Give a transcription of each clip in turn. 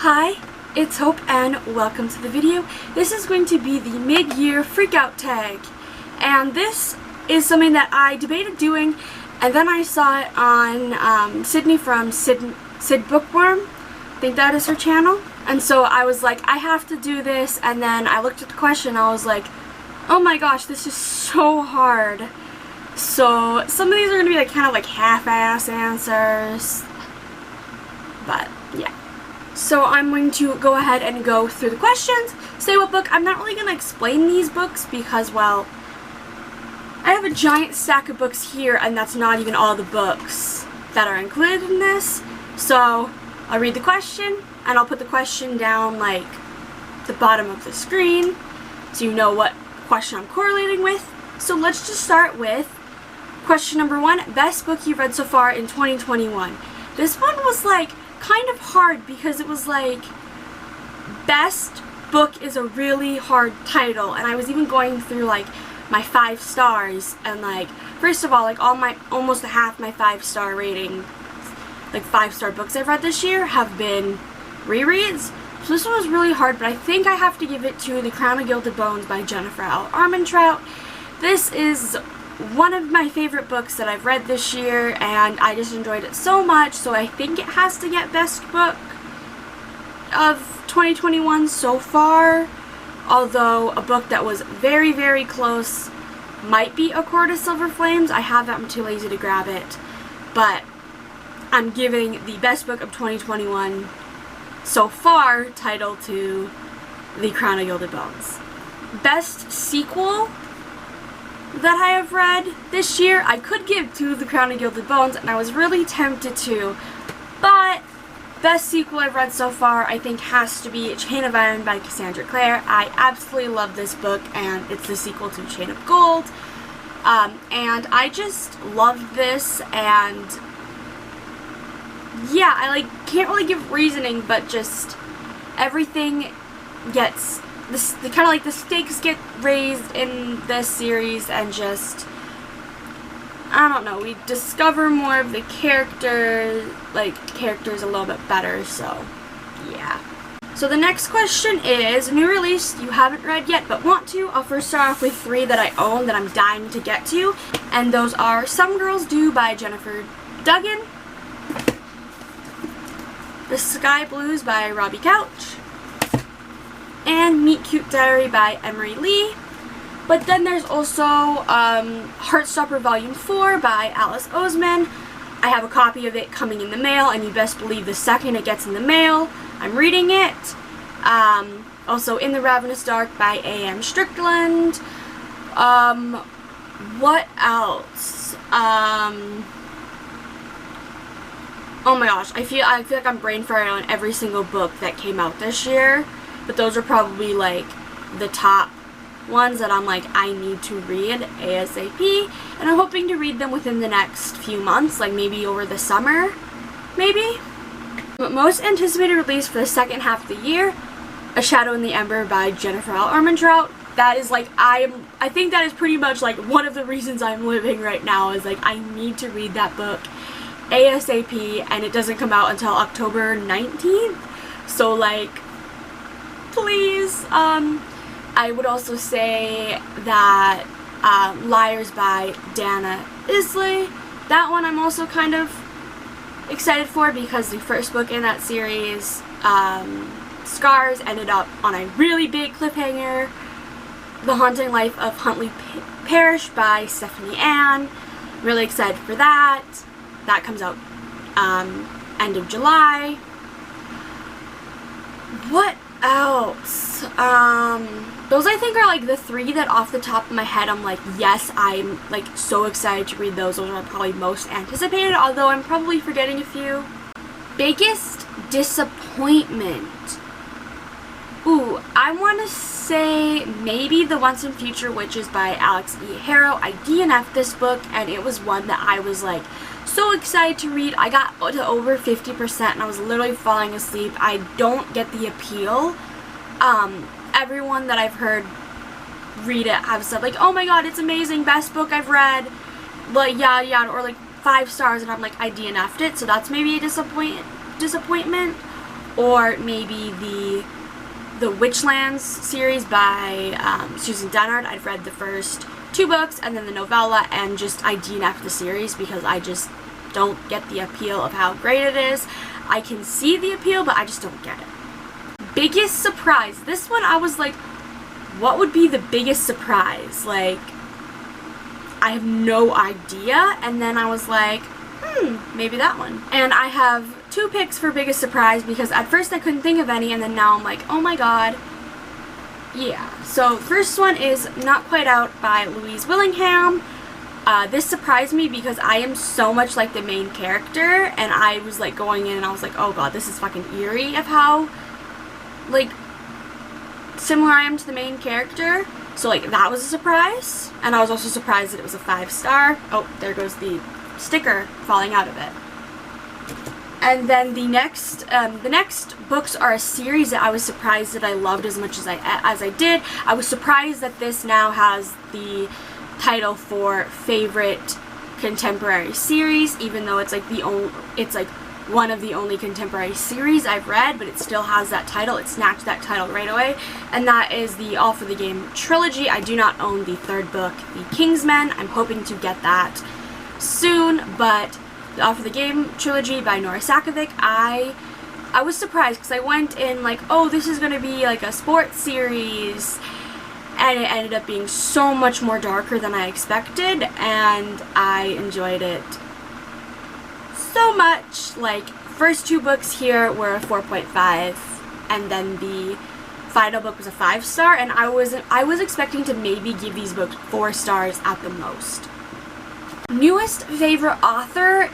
Hi, it's Hope and welcome to the video. This is going to be the mid-year freakout tag, and this is something that I debated doing, and then I saw it on Sydney from Sid Bookworm. I think that is her channel. And so I was like, I have to do this, and then I looked at the question and I was like, oh my gosh, this is so hard. So some of these are going to be like kind of like half-ass answers, but yeah. So I'm going to go ahead and go through the questions, say what book. I'm not really going to explain these books because, well, I have a giant stack of books here, and that's not even all the books that are included in this. So I'll read the question, and I'll put the question down like the bottom of the screen so you know what question I'm correlating with. So let's just start with question number 1, best book you've read so far in 2021. This one was like kind of hard because it was like best book is a really hard title, and I was even going through like my 5 stars, and like first of all, like almost half my 5-star rating, like 5-star books I've read this year have been rereads. So this one was really hard, but I think I have to give it to The Crown of Gilded Bones by Jennifer L. Armentrout. This is one of my favorite books that I've read this year, and I just enjoyed it so much, so I think it has to get best book of 2021 so far, although a book that was very, very close might be A Court of Silver Flames. I have that, I'm too lazy to grab it, but I'm giving the best book of 2021 so far title to The Crown of Gilded Bones. Best sequel that I have read this year, I could give to The Crown of Gilded Bones, and I was really tempted to, but best sequel I've read so far I think has to be Chain of Iron by Cassandra Clare. I absolutely love this book, and it's the sequel to Chain of Gold, and I just loved this, and yeah, I like can't really give reasoning, but just everything gets the kind of like the stakes get raised in this series, and just I don't know, we discover more of the characters a little bit better, so yeah. So the next question is new release you haven't read yet but want to. I'll first start off with 3 that I own that I'm dying to get to, and those are Some Girls Do by Jennifer Duggan, The Sky Blues by Robbie Couch, and Meet Cute Diary by Emery Lee. But then there's also Heartstopper Volume 4 by Alice Oseman. I have a copy of it coming in the mail, and you best believe the second it gets in the mail, I'm reading it. Also In the Ravenous Dark by A.M. Strickland. What else? Oh my gosh, I feel like I'm brain farting on every single book that came out this year, but those are probably like the top ones that I'm like, I need to read ASAP, and I'm hoping to read them within the next few months, like maybe over the summer, maybe. But most anticipated release for the second half of the year, A Shadow in the Ember by Jennifer L. Armentrout. That is like, I think that is pretty much like one of the reasons I'm living right now, is like I need to read that book ASAP, and it doesn't come out until October 19th, so like, please. I would also say that Liars by Dana Isley, that one I'm also kind of excited for because the first book in that series, Scars, ended up on a really big cliffhanger. The Haunting Life of Huntley Parish by Stephanie Ann, really excited for that. That comes out end of July. What else? Those I think are like the 3 that off the top of my head I'm like, yes, I'm like so excited to read those. Those are probably most anticipated, although I'm probably forgetting a few. Biggest disappointment. Ooh, I want to say maybe The Once and Future Witches by Alex E. Harrow. I DNF'd this book, and it was one that I was like so excited to read. I got to over 50% and I was literally falling asleep. I don't get the appeal. Everyone that I've heard read it have said like, oh my god, it's amazing, best book I've read, like yada yada, or like 5 stars, and I'm like, I DNF'd it, so that's maybe a disappointment. or maybe the Witchlands series by Susan Dennard. I've read the first 2 books and then the novella, and just I DNF'd the series because I just don't get the appeal of how great it is. I can see the appeal, but I just don't get it. Biggest surprise. This one I was like, what would be the biggest surprise? Like, I have no idea, and then I was like, maybe that one. And I have 2 picks for biggest surprise because at first I couldn't think of any, and then now I'm like, oh my god. Yeah. So first one is Not Quite Out by Louise Willingham. This surprised me because I am so much like the main character, and I was like going in and I was like, oh god, this is fucking eerie of how like similar I am to the main character. So like that was a surprise, and I was also surprised that it was a 5-star. Oh, there goes the sticker falling out of it. And then the next books are a series that I was surprised that I loved as much as I did. I was surprised that this now has the title for favorite contemporary series, even though it's like one of the only contemporary series I've read, but it still has that title. It snatched that title right away, and that is the All for the Game trilogy. I do not own the 3rd book, The Kingsmen. I'm hoping to get that soon, but the All for the Game trilogy by Nora Sakovic, I was surprised because I went in like, oh, this is going to be like a sports series, and it ended up being so much more darker than I expected, and I enjoyed it so much. Like, first 2 books here were a 4.5, and then the final book was a 5-star, and I was expecting to maybe give these books 4 stars at the most. Newest favorite author,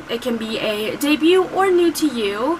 it can be a debut or new to you.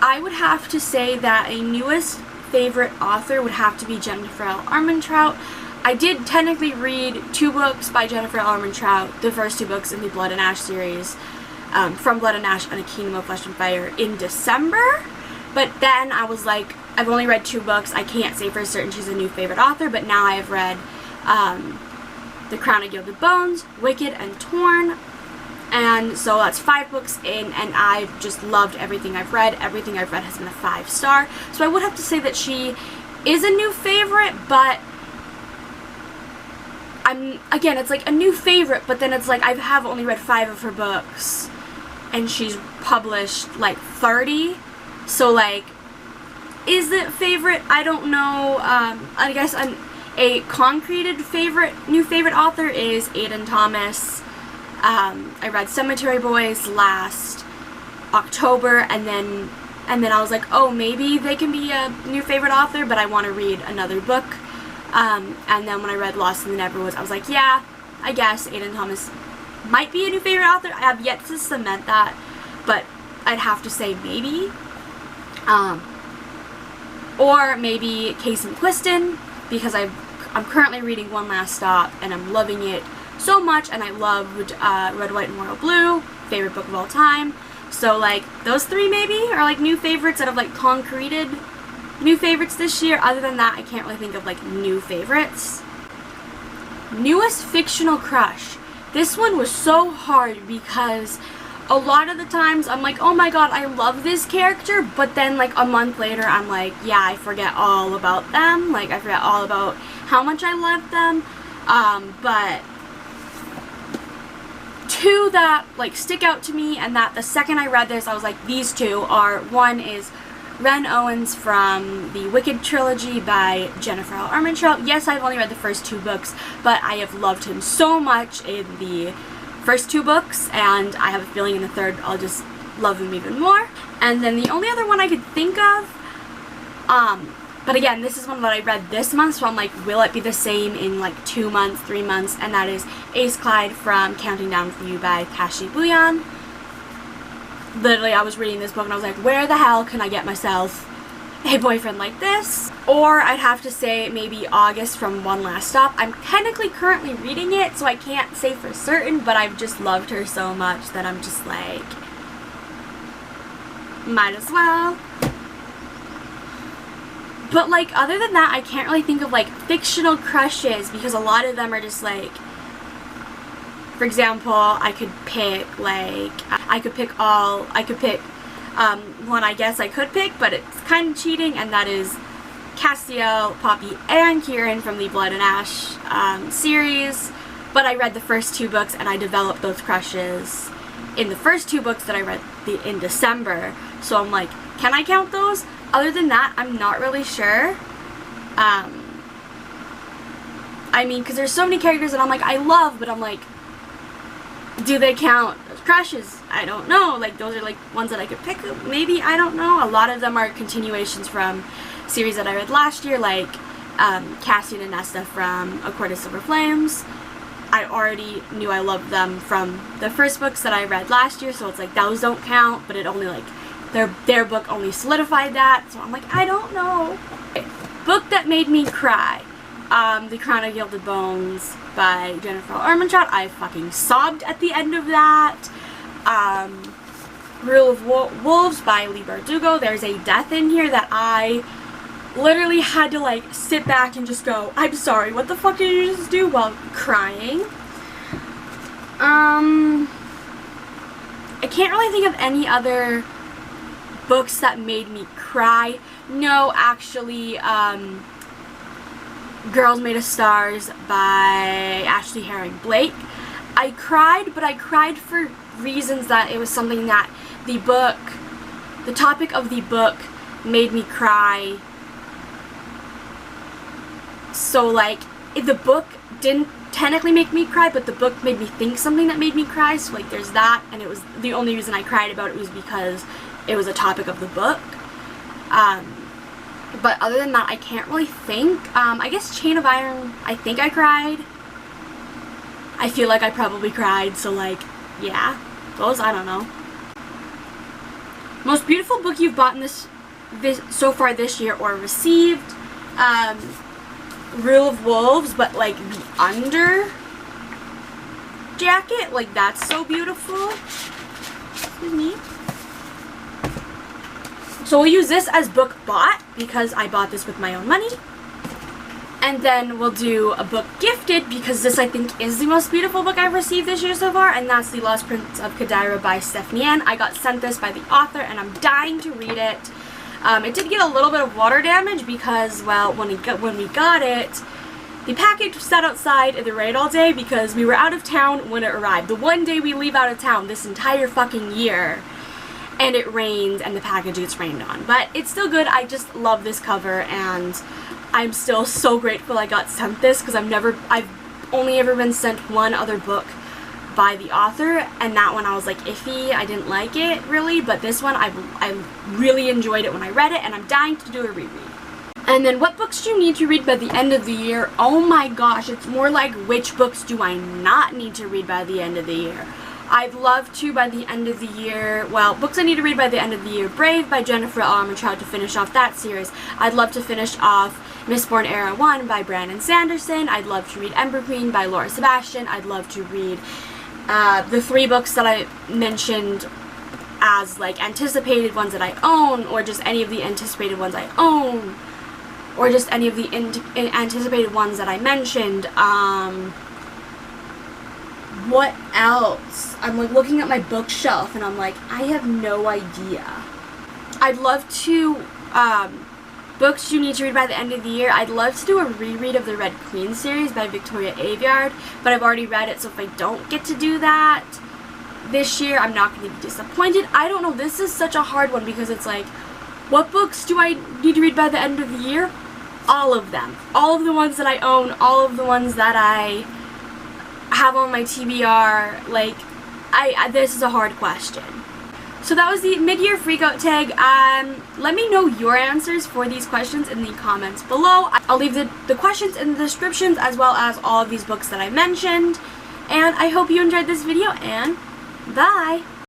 I would have to say that a newest favorite author would have to be Jennifer L. Armentrout. I did technically read 2 books by Jennifer L. Armentrout, the first 2 books in the Blood and Ash series, From Blood and Ash and A Kingdom of Flesh and Fire, in December, but then I was like, I've only read 2 books, I can't say for certain she's a new favorite author, but now I have read The Crown of Gilded Bones, Wicked, and Torn, and so that's 5 books in, and I've just loved everything I've read. Everything I've read has been a 5-star, so I would have to say that she is a new favorite, but again, it's like a new favorite, but then it's like I have only read 5 of her books, and she's published like 30, so like, is it favorite? I don't know. I guess a concreted new favorite author is Aiden Thomas. I read Cemetery Boys last October, and then I was like, oh, maybe they can be a new favorite author, but I want to read another book. And then when I read Lost in the Neverwoods, I was like, yeah, I guess Aiden Thomas might be a new favorite author. I have yet to cement that, but I'd have to say maybe. Or maybe Case and Quiston, because I'm currently reading One Last Stop, and I'm loving it so much, and I loved Red, White, and Royal Blue, favorite book of all time. So like, those 3 maybe are like new favorites that have like concreted new favorites this year. Other than that, I can't really think of like new favorites. Newest fictional crush. This one was so hard because a lot of the times I'm like, oh my god, I love this character, but then like a month later I'm like, yeah, I forget all about them. Like, I forget all about how much I love them. But 2 that like stick out to me, and that the second I read this I was like, these 2 are, one is Ren Owens from the Wicked trilogy by Jennifer L. Armentrout. Yes, I've only read the first 2 books, but I have loved him so much in the first 2 books, and I have a feeling in the 3rd I'll just love him even more. And then the only other one I could think of, but again, this is one that I read this month, so I'm like, will it be the same in like 2 months, 3 months, and that is Ace Clyde from Counting Down For You by Kashi Bouillon. Literally, I was reading this book and I was like, where the hell can I get myself a boyfriend like this? Or I'd have to say maybe August from One Last Stop. I'm technically currently reading it, so I can't say for certain, but I've just loved her so much that I'm just like, might as well. But like, other than that, I can't really think of like fictional crushes, because a lot of them are just like, for example, I could pick one I guess I could pick, but it's kind of cheating, and that is Castiel, Poppy, and Kieran from the Blood and Ash series. But I read the first 2 books, and I developed those crushes in the first 2 books that I read in December. So I'm like, can I count those? Other than that, I'm not really sure. I mean, because there's so many characters that I'm like, I love, but I'm like, do they count as crushes? I don't know. Like, those are like ones that I could pick up. Maybe, I don't know. A lot of them are continuations from series that I read last year, like Cassian and Nesta from A Court of Silver Flames. I already knew I loved them from the first books that I read last year, so it's like those don't count, but it only like their book only solidified that, so I'm like, I don't know. Okay. Book that made me cry. The Crown of Gilded Bones by Jennifer Armentrout. I fucking sobbed at the end of that. Rule of Wolves by Leigh Bardugo. There's a death in here that I literally had to like sit back and just go, I'm sorry, what the fuck did you just do, while crying. I can't really think of any other books that made me cry. No, actually, Girls Made of Stars by Ashley Herring Blake. I cried, but I cried for reasons that it was something that the topic of the book made me cry. So like, the book didn't technically make me cry, but the book made me think something that made me cry, so like there's that, and it was the only reason I cried about it was because it was a topic of the book. But other than that, I can't really think. I guess Chain of Iron, I think I cried. I feel like I probably cried, so like, yeah. Those, I don't know. Most beautiful book you've bought in this so far this year or received. Rule of Wolves, but like the under jacket, like that's so beautiful. Excuse me. So we'll use this as book bought because I bought this with my own money. And then we'll do a book gifted because this I think is the most beautiful book I've received this year so far, and that's The Lost Prince of Cadira by Stephanie Ann. I got sent this by the author and I'm dying to read it. It did get a little bit of water damage because, well, when we got it, the package sat outside in the rain all day because we were out of town when it arrived. The one day we leave out of town this entire fucking year, and it rained and the package gets rained on. But it's still good. I just love this cover, and I'm still so grateful I got sent this because I've only ever been sent one other book by the author, and that one I was like iffy. I didn't like it really, but this one I really enjoyed it when I read it, and I'm dying to do a reread. And then what books do you need to read by the end of the year? Oh my gosh, it's more like which books do I not need to read by the end of the year? I'd love to by the end of the year, well, books I need to read by the end of the year: Brave by Jennifer Armentrout to finish off that series. I'd love to finish off Mistborn Era 1 by Brandon Sanderson. I'd love to read Ember Queen by Laura Sebastian. I'd love to read the 3 books that I mentioned as like anticipated ones that I own, or just any of the anticipated ones I own, or just any of the anticipated ones that I mentioned. What else? I'm like looking at my bookshelf and I'm like, I have no idea. I'd love to, books you need to read by the end of the year. I'd love to do a reread of the Red Queen series by Victoria Aveyard, but I've already read it, so if I don't get to do that this year, I'm not going to be disappointed. I don't know, this is such a hard one because it's like, what books do I need to read by the end of the year? All of them. All of the ones that I own, all of the ones that I have on my TBR, like, this is a hard question. So that was the mid-year freakout tag. Let me know your answers for these questions in the comments below. I'll leave the questions in the descriptions as well as all of these books that I mentioned. And I hope you enjoyed this video, and bye!